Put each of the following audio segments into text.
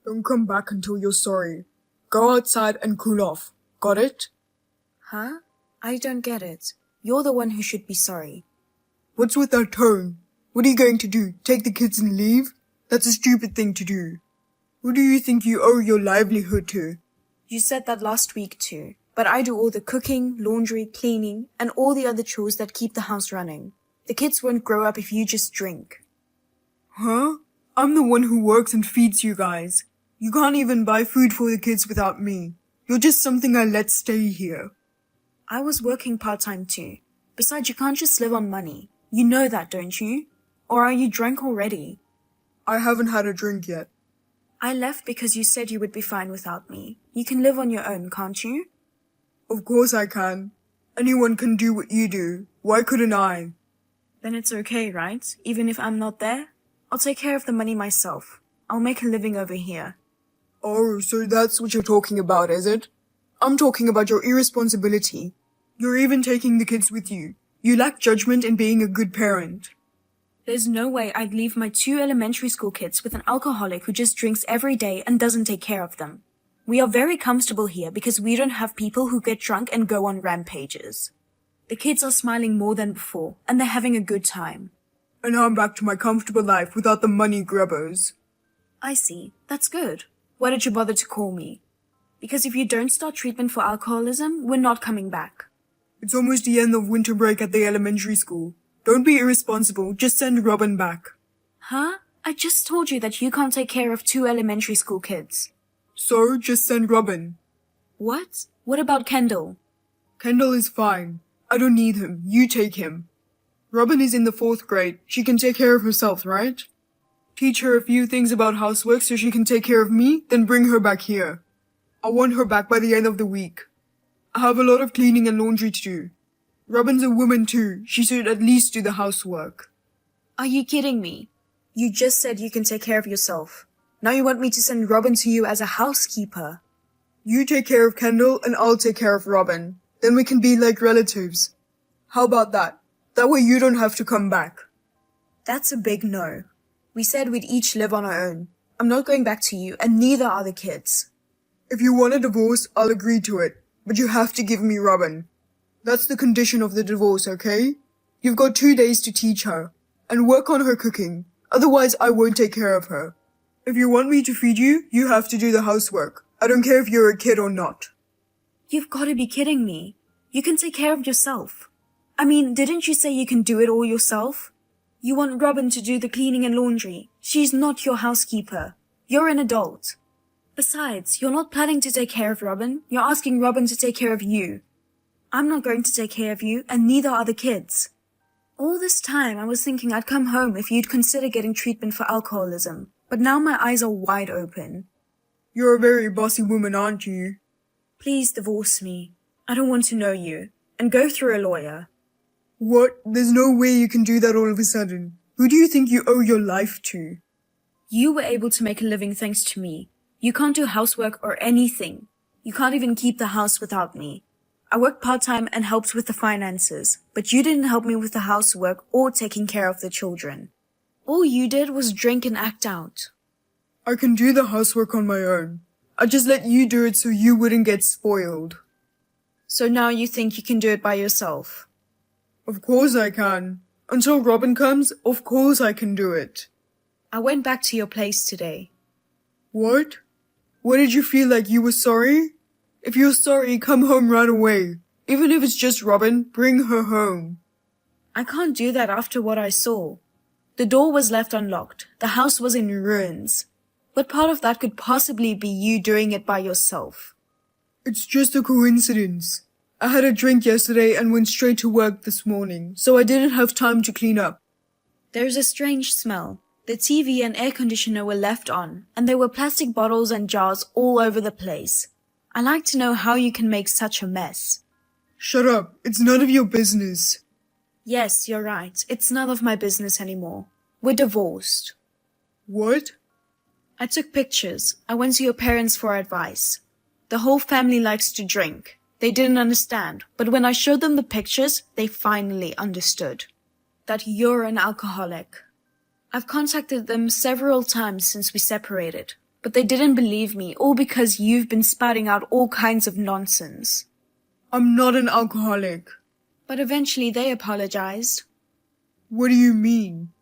Don't come back until you're sorry. Go outside and cool off. Got it? Huh? I don't get it. You're the one who should be sorry. What's with that tone? What are you going to do? Take the kids and leave? That's a stupid thing to do. Who do you think you owe your livelihood to? You said that last week too, but I do all the cooking, laundry, cleaning, and all the other chores that keep the house running. The kids won't grow up if you just drink. Huh? I'm the one who works and feeds you guys. You can't even buy food for the kids without me. You're just something I let stay here. I was working part-time too. Besides, you can't just live on money. You know that, don't you? Or are you drunk already? I haven't had a drink yet. I left because you said you would be fine without me. You can live on your own, can't you? Of course I can. Anyone can do what you do. Why couldn't I? Then it's okay, right? Even if I'm not there? I'll take care of the money myself. I'll make a living over here. Oh, so that's what you're talking about, is it? I'm talking about your irresponsibility. You're even taking the kids with you. You lack judgment in being a good parent. There's no way I'd leave my 2 elementary school kids with an alcoholic who just drinks every day and doesn't take care of them. We are very comfortable here because we don't have people who get drunk and go on rampages. The kids are smiling more than before, and they're having a good time. And I'm back to my comfortable life without the money grubbers. I see. That's good. Why did you bother to call me? Because if you don't start treatment for alcoholism, we're not coming back. It's almost the end of winter break at the elementary school. Don't be irresponsible, just send Robin back. Huh? I just told you that you can't take care of 2 elementary school kids. So, just send Robin. What? What about Kendall? Kendall is fine. I don't need him. You take him. Robin is in the 4th grade. She can take care of herself, right? Teach her a few things about housework so she can take care of me, then bring her back here. I want her back by the end of the week. I have a lot of cleaning and laundry to do. Robin's a woman too. She should at least do the housework. Are you kidding me? You just said you can take care of yourself. Now you want me to send Robin to you as a housekeeper. You take care of Kendall and I'll take care of Robin. Then we can be like relatives. How about that? That way you don't have to come back. That's a big no. We said we'd each live on our own. I'm not going back to you, and neither are the kids. If you want a divorce, I'll agree to it. But you have to give me Robin. That's the condition of the divorce, okay? You've got 2 days to teach her. And work on her cooking. Otherwise, I won't take care of her. If you want me to feed you, you have to do the housework. I don't care if you're a kid or not. You've got to be kidding me. You can take care of yourself. I mean, didn't you say you can do it all yourself? You want Robin to do the cleaning and laundry. She's not your housekeeper. You're an adult. Besides, you're not planning to take care of Robin. You're asking Robin to take care of you. I'm not going to take care of you, and neither are the kids. All this time, I was thinking I'd come home if you'd consider getting treatment for alcoholism. But now my eyes are wide open. You're a very bossy woman, aren't you? Please divorce me. I don't want to know you. And go through a lawyer. What? There's no way you can do that all of a sudden. Who do you think you owe your life to? You were able to make a living thanks to me. You can't do housework or anything. You can't even keep the house without me. I worked part-time and helped with the finances, but you didn't help me with the housework or taking care of the children. All you did was drink and act out. I can do the housework on my own. I just let you do it so you wouldn't get spoiled. So now you think you can do it by yourself? Of course I can. Until Robin comes, of course I can do it. I went back to your place today. What? What did you feel like you were sorry? If you're sorry, come home right away. Even if it's just Robin, bring her home. I can't do that after what I saw. The door was left unlocked. The house was in ruins. What part of that could possibly be you doing it by yourself? It's just a coincidence. I had a drink yesterday and went straight to work this morning, so I didn't have time to clean up. There's a strange smell. The TV and air conditioner were left on, and there were plastic bottles and jars all over the place. I'd like to know how you can make such a mess. Shut up. It's none of your business. Yes, you're right. It's none of my business anymore. We're divorced. What? I took pictures. I went to your parents for advice. The whole family likes to drink. They didn't understand, but when I showed them the pictures, they finally understood. That you're an alcoholic. I've contacted them several times since we separated, But they didn't believe me, all because you've been spouting out all kinds of nonsense. I'm not an alcoholic. But eventually they apologized. What do you mean?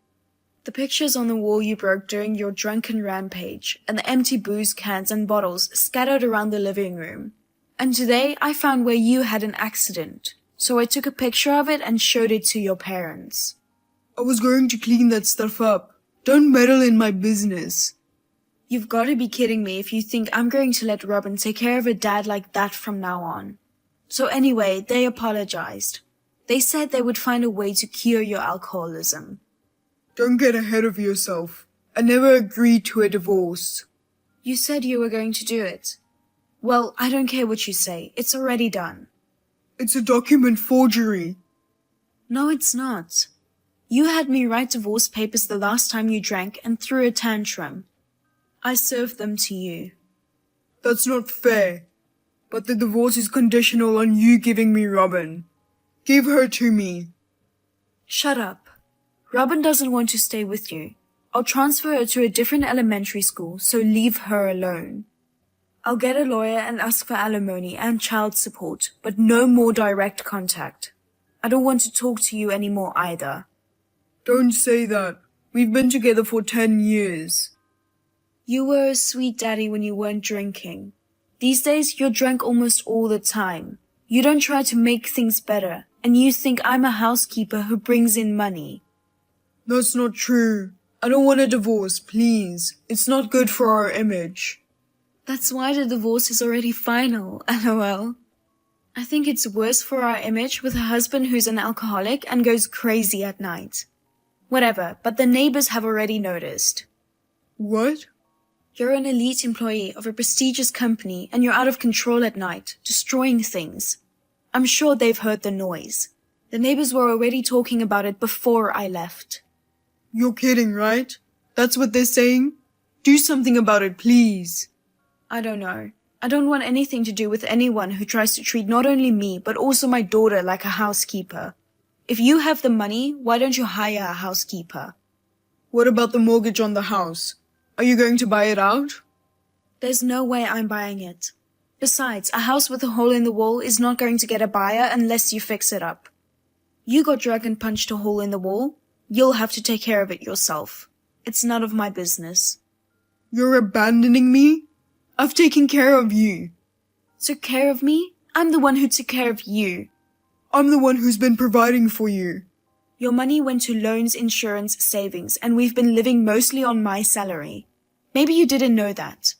The pictures on the wall you broke during your drunken rampage, and the empty booze cans and bottles scattered around the living room. And today I found where you had an accident, so I took a picture of it and showed it to your parents. I was going to clean that stuff up. Don't meddle in my business. You've got to be kidding me if you think I'm going to let Robin take care of a dad like that from now on. So anyway, they apologized. They said they would find a way to cure your alcoholism. Don't get ahead of yourself. I never agreed to a divorce. You said you were going to do it. Well, I don't care what you say. It's already done. It's a document forgery. No, it's not. You had me write divorce papers the last time you drank and threw a tantrum. I served them to you. That's not fair. But the divorce is conditional on you giving me Robin. Give her to me. Shut up. Robin doesn't want to stay with you. I'll transfer her to a different elementary school, so leave her alone. I'll get a lawyer and ask for alimony and child support, but no more direct contact. I don't want to talk to you anymore either. Don't say that. We've been together for 10 years. You were a sweet daddy when you weren't drinking. These days, you're drunk almost all the time. You don't try to make things better, and you think I'm a housekeeper who brings in money. That's not true. I don't want a divorce, please. It's not good for our image. That's why the divorce is already final, LOL. I think it's worse for our image with a husband who's an alcoholic and goes crazy at night. Whatever, but the neighbors have already noticed. What? You're an elite employee of a prestigious company and you're out of control at night, destroying things. I'm sure they've heard the noise. The neighbors were already talking about it before I left. You're kidding, right? That's what they're saying? Do something about it, please. I don't know. I don't want anything to do with anyone who tries to treat not only me, but also my daughter like a housekeeper. If you have the money, why don't you hire a housekeeper? What about the mortgage on the house? Are you going to buy it out? There's no way I'm buying it. Besides, a house with a hole in the wall is not going to get a buyer unless you fix it up. You got drunk and punched a hole in the wall. You'll have to take care of it yourself. It's none of my business. You're abandoning me? I've taken care of you. Took care of me? I'm the one who took care of you. I'm the one who's been providing for you. Your money went to loans, insurance, savings, and we've been living mostly on my salary. Maybe you didn't know that.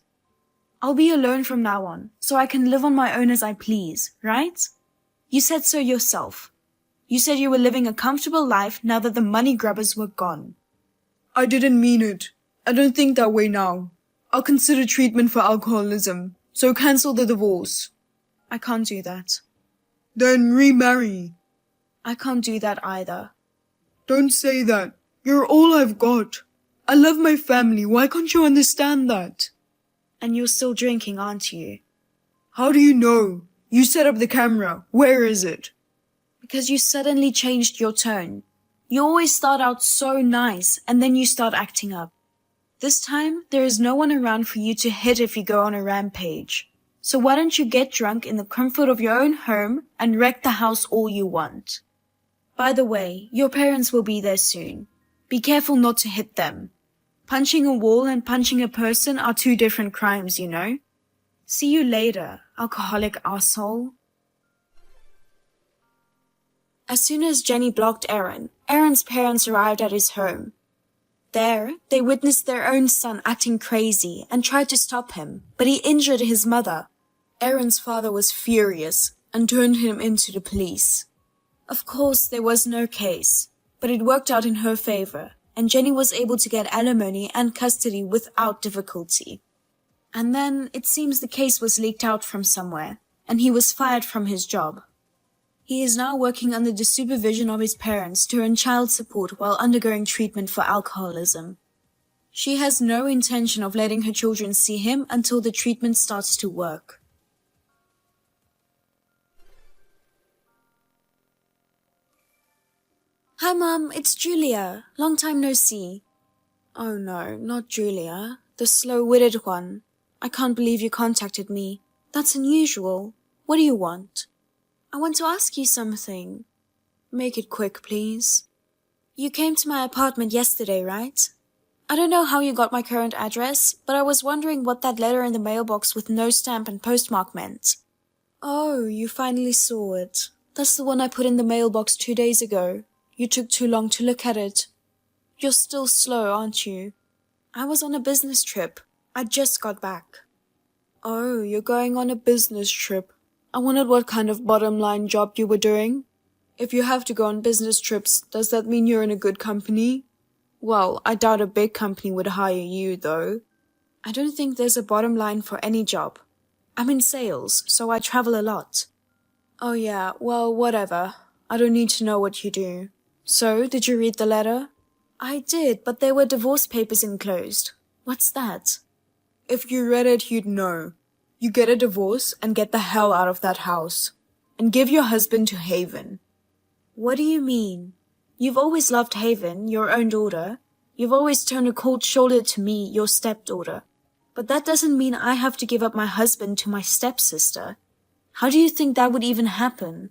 I'll be alone from now on, so I can live on my own as I please, right? You said so yourself. You said you were living a comfortable life now that the money grubbers were gone. I didn't mean it. I don't think that way now. I'll consider treatment for alcoholism, so cancel the divorce. I can't do that. Then remarry. I can't do that either. Don't say that. You're all I've got. I love my family. Why can't you understand that? And you're still drinking, aren't you? How do you know? You set up the camera. Where is it? Because you suddenly changed your tone. You always start out so nice, and then you start acting up. This time, there is no one around for you to hit if you go on a rampage. So why don't you get drunk in the comfort of your own home and wreck the house all you want? By the way, your parents will be there soon. Be careful not to hit them. Punching a wall and punching a person are two different crimes, you know? See you later, alcoholic asshole. As soon as Jenny blocked Aaron, Aaron's parents arrived at his home. There, they witnessed their own son acting crazy and tried to stop him, but he injured his mother. Aaron's father was furious and turned him into the police. Of course, there was no case, but it worked out in her favor, and Jenny was able to get alimony and custody without difficulty. And then, it seems the case was leaked out from somewhere, and he was fired from his job. He is now working under the supervision of his parents to earn child support while undergoing treatment for alcoholism. She has no intention of letting her children see him until the treatment starts to work. Hi Mom, it's Julia. Long time no see. Oh no, not Julia. The slow-witted one. I can't believe you contacted me. That's unusual. What do you want? I want to ask you something. Make it quick, please. You came to my apartment yesterday, right? I don't know how you got my current address, but I was wondering what that letter in the mailbox with no stamp and postmark meant. Oh, you finally saw it. That's the one I put in the mailbox 2 days ago. You took too long to look at it. You're still slow, aren't you? I was on a business trip. I just got back. Oh, you're going on a business trip. I wondered what kind of bottom line job you were doing. If you have to go on business trips, does that mean you're in a good company? Well, I doubt a big company would hire you, though. I don't think there's a bottom line for any job. I'm in sales, so I travel a lot. Oh yeah, well, whatever. I don't need to know what you do. So, did you read the letter? I did, but there were divorce papers enclosed. What's that? If you read it, you'd know. You get a divorce and get the hell out of that house. And give your husband to Haven. What do you mean? You've always loved Haven, your own daughter. You've always turned a cold shoulder to me, your stepdaughter. But that doesn't mean I have to give up my husband to my stepsister. How do you think that would even happen?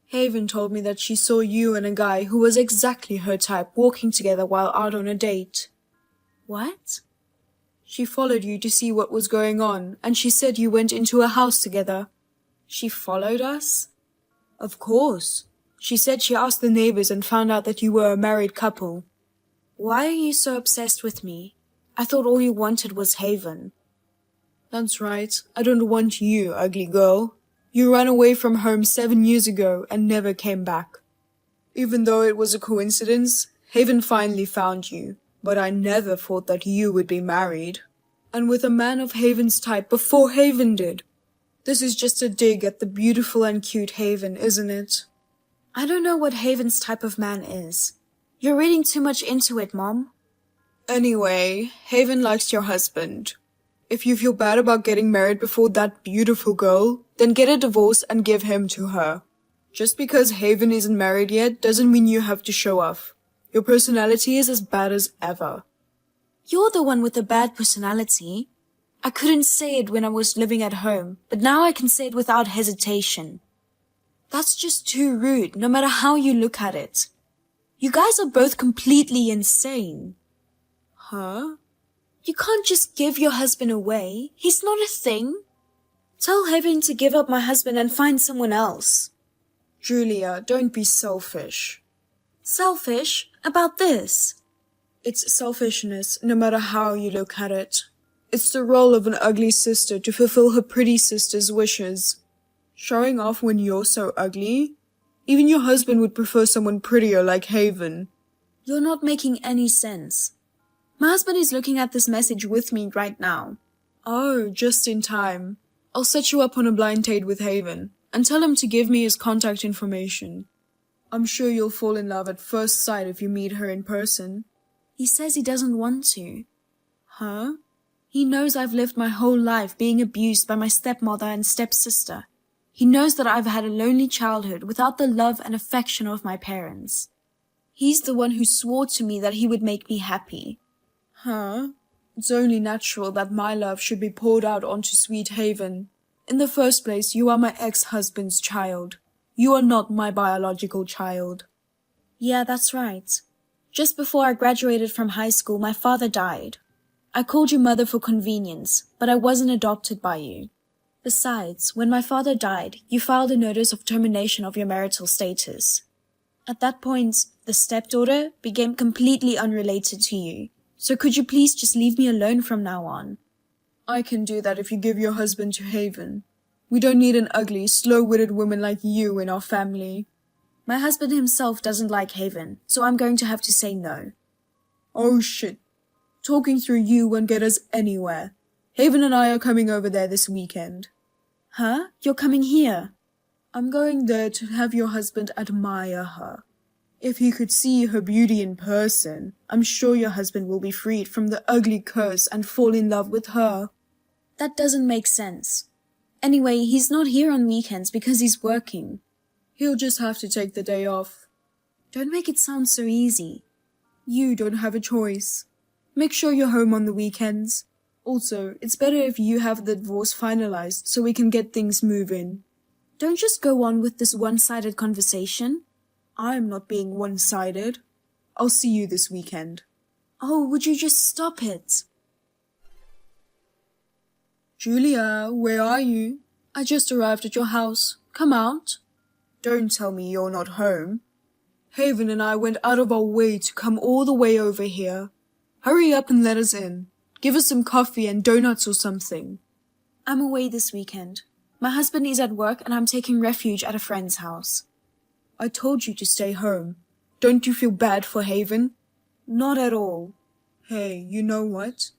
Haven told me that she saw you and a guy who was exactly her type walking together while out on a date. What? She followed you to see what was going on, and she said you went into a house together. She followed us? Of course. She said she asked the neighbors and found out that you were a married couple. Why are you so obsessed with me? I thought all you wanted was Haven. That's right. I don't want you, ugly girl. You ran away from home 7 years ago and never came back. Even though it was a coincidence, Haven finally found you. But I never thought that you would be married. And with a man of Haven's type before Haven did. This is just a dig at the beautiful and cute Haven, isn't it? I don't know what Haven's type of man is. You're reading too much into it, Mom. Anyway, Haven likes your husband. If you feel bad about getting married before that beautiful girl, then get a divorce and give him to her. Just because Haven isn't married yet doesn't mean you have to show off. Your personality is as bad as ever. You're the one with the bad personality. I couldn't say it when I was living at home, but now I can say it without hesitation. That's just too rude, no matter how you look at it. You guys are both completely insane. Huh? You can't just give your husband away. He's not a thing. Tell Haven to give up my husband and find someone else. Julia, don't be selfish. Selfish? About this? It's selfishness, no matter how you look at it. It's the role of an ugly sister to fulfill her pretty sister's wishes. Showing off when you're so ugly? Even your husband would prefer someone prettier like Haven. You're not making any sense. My husband is looking at this message with me right now. Oh, just in time. I'll set you up on a blind date with Haven, and tell him to give me his contact information. I'm sure you'll fall in love at first sight if you meet her in person. He says he doesn't want to. Huh? He knows I've lived my whole life being abused by my stepmother and stepsister. He knows that I've had a lonely childhood without the love and affection of my parents. He's the one who swore to me that he would make me happy. Huh? It's only natural that my love should be poured out onto Sweet Haven. In the first place, you are my ex-husband's child. You are not my biological child. Yeah, that's right. Just before I graduated from high school, my father died. I called you mother for convenience, but I wasn't adopted by you. Besides, when my father died, you filed a notice of termination of your marital status. At that point, the stepdaughter became completely unrelated to you. So could you please just leave me alone from now on? I can do that if you give your husband to Haven. We don't need an ugly, slow-witted woman like you in our family. My husband himself doesn't like Haven, so I'm going to have to say no. Oh shit. Talking through you won't get us anywhere. Haven and I are coming over there this weekend. Huh? You're coming here? I'm going there to have your husband admire her. If he could see her beauty in person, I'm sure your husband will be freed from the ugly curse and fall in love with her. That doesn't make sense. Anyway, he's not here on weekends because he's working. He'll just have to take the day off. Don't make it sound so easy. You don't have a choice. Make sure you're home on the weekends. Also, it's better if you have the divorce finalized so we can get things moving. Don't just go on with this one-sided conversation. I'm not being one-sided. I'll see you this weekend. Oh, would you just stop it? Julia, where are you? I just arrived at your house. Come out. Don't tell me you're not home. Haven and I went out of our way to come all the way over here. Hurry up and let us in. Give us some coffee and donuts or something. I'm away this weekend. My husband is at work and I'm taking refuge at a friend's house. I told you to stay home. Don't you feel bad for Haven? Not at all. Hey, you know what?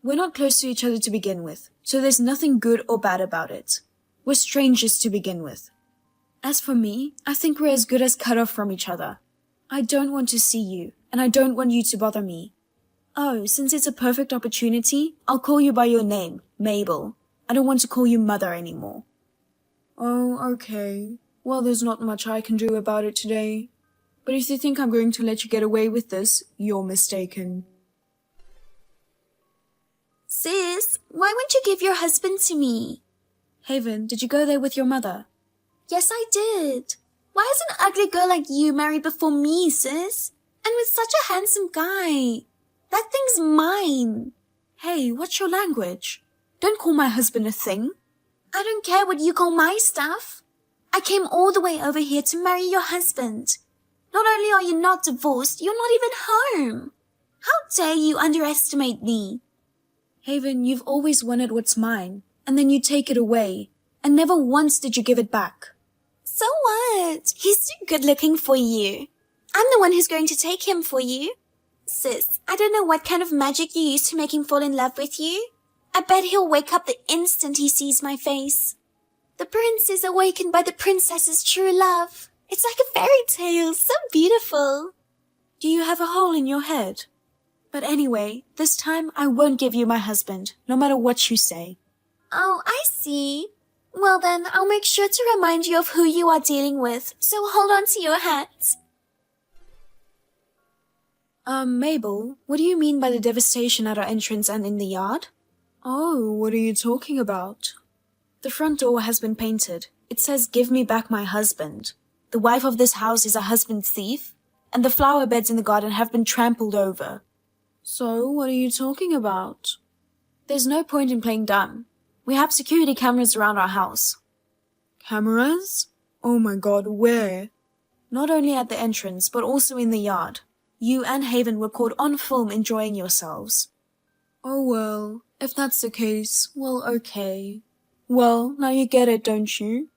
We're not close to each other to begin with, so there's nothing good or bad about it. We're strangers to begin with. As for me, I think we're as good as cut off from each other. I don't want to see you, and I don't want you to bother me. Oh, since it's a perfect opportunity, I'll call you by your name, Mabel. I don't want to call you Mother anymore. Oh, okay. Well, there's not much I can do about it today. But if you think I'm going to let you get away with this, you're mistaken. Sis, why won't you give your husband to me? Haven, did you go there with your mother? Yes, I did. Why is an ugly girl like you married before me, sis? And with such a handsome guy. That thing's mine. Hey, what's your language? Don't call my husband a thing. I don't care what you call my stuff. I came all the way over here to marry your husband. Not only are you not divorced, you're not even home. How dare you underestimate me? Haven, you've always wanted what's mine, and then you take it away, and never once did you give it back. So what? He's too good looking for you. I'm the one who's going to take him for you. Sis, I don't know what kind of magic you used to make him fall in love with you. I bet he'll wake up the instant he sees my face. The prince is awakened by the princess's true love. It's like a fairy tale, so beautiful. Do you have a hole in your head? But anyway, this time I won't give you my husband, no matter what you say. Oh, I see. Well then, I'll make sure to remind you of who you are dealing with, so hold on to your hat. Mabel, what do you mean by the devastation at our entrance and in the yard? Oh, what are you talking about? The front door has been painted. It says, "Give me back my husband." The wife of this house is a husband thief, and the flower beds in the garden have been trampled over. So, what are you talking about? There's no point in playing dumb. We have security cameras around our house. Cameras? Oh my god, where? Not only at the entrance, but also in the yard. You and Haven were caught on film enjoying yourselves. Oh well, if that's the case, well, okay. Well, now you get it, don't you?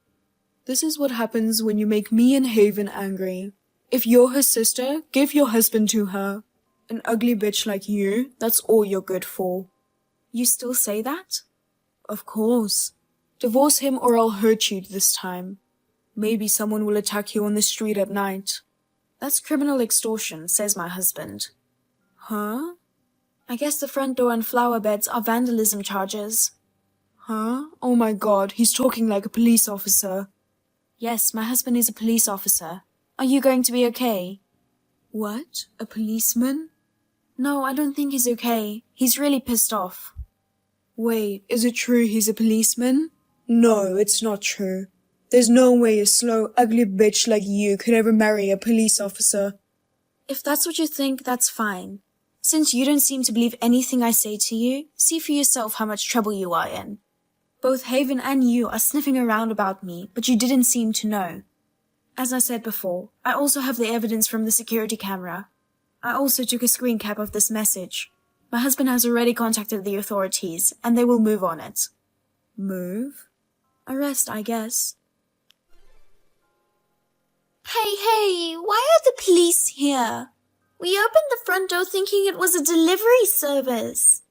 This is what happens when you make me and Haven angry. If you're her sister, give your husband to her. An ugly bitch like you, that's all you're good for. You still say that? Of course. Divorce him or I'll hurt you this time. Maybe someone will attack you on the street at night. That's criminal extortion, says my husband. Huh? I guess the front door and flower beds are vandalism charges. Huh? Oh my god, he's talking like a police officer. Yes, my husband is a police officer. Are you going to be okay? What? A policeman? No, I don't think he's okay. He's really pissed off. Wait, is it true he's a policeman? No, it's not true. There's no way a slow, ugly bitch like you could ever marry a police officer. If that's what you think, that's fine. Since you don't seem to believe anything I say to you, see for yourself how much trouble you are in. Both Haven and you are sniffing around about me, but you didn't seem to know. As I said before, I also have the evidence from the security camera. I also took a screen cap of this message. My husband has already contacted the authorities, and they will move on it. Move? Arrest, I guess. Hey, why are the police here? We opened the front door thinking it was a delivery service.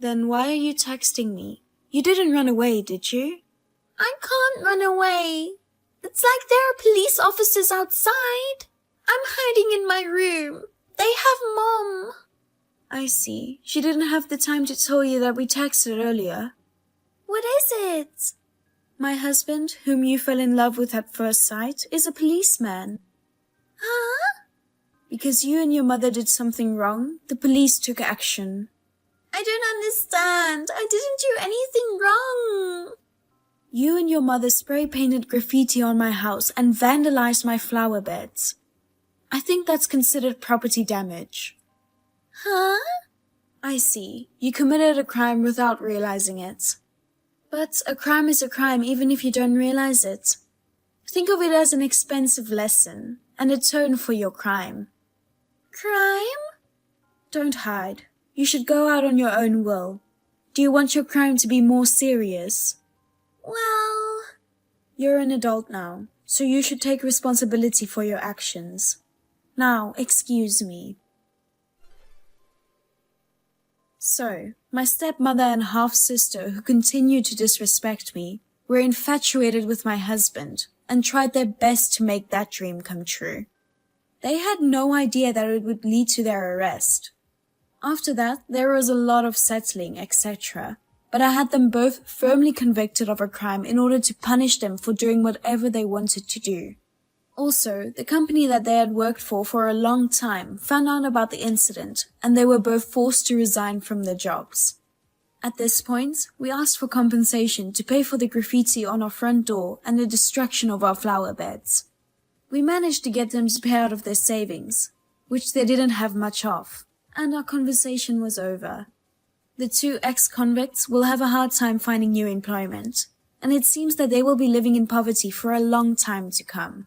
Then why are you texting me? You didn't run away, did you? I can't run away. It's like there are police officers outside. I'm hiding in my room. They have Mom. I see. She didn't have the time to tell you that we texted earlier. What is it? My husband, whom you fell in love with at first sight, is a policeman. Huh? Because you and your mother did something wrong, the police took action. I don't understand. I didn't do anything wrong. You and your mother spray-painted graffiti on my house and vandalized my flower beds. I think that's considered property damage. Huh? I see. You committed a crime without realizing it. But a crime is a crime even if you don't realize it. Think of it as an expensive lesson and a tone for your crime. Crime? Don't hide. You should go out on your own will. Do you want your crime to be more serious? Well... You're an adult now, so you should take responsibility for your actions. Now, excuse me. So, my stepmother and half-sister who continued to disrespect me were infatuated with my husband and tried their best to make that dream come true. They had no idea that it would lead to their arrest. After that, there was a lot of settling, etc. But I had them both firmly convicted of a crime in order to punish them for doing whatever they wanted to do. Also, the company that they had worked for a long time found out about the incident, and they were both forced to resign from their jobs. At this point, we asked for compensation to pay for the graffiti on our front door and the destruction of our flower beds. We managed to get them to pay out of their savings, which they didn't have much of, and our conversation was over. The two ex-convicts will have a hard time finding new employment, and it seems that they will be living in poverty for a long time to come.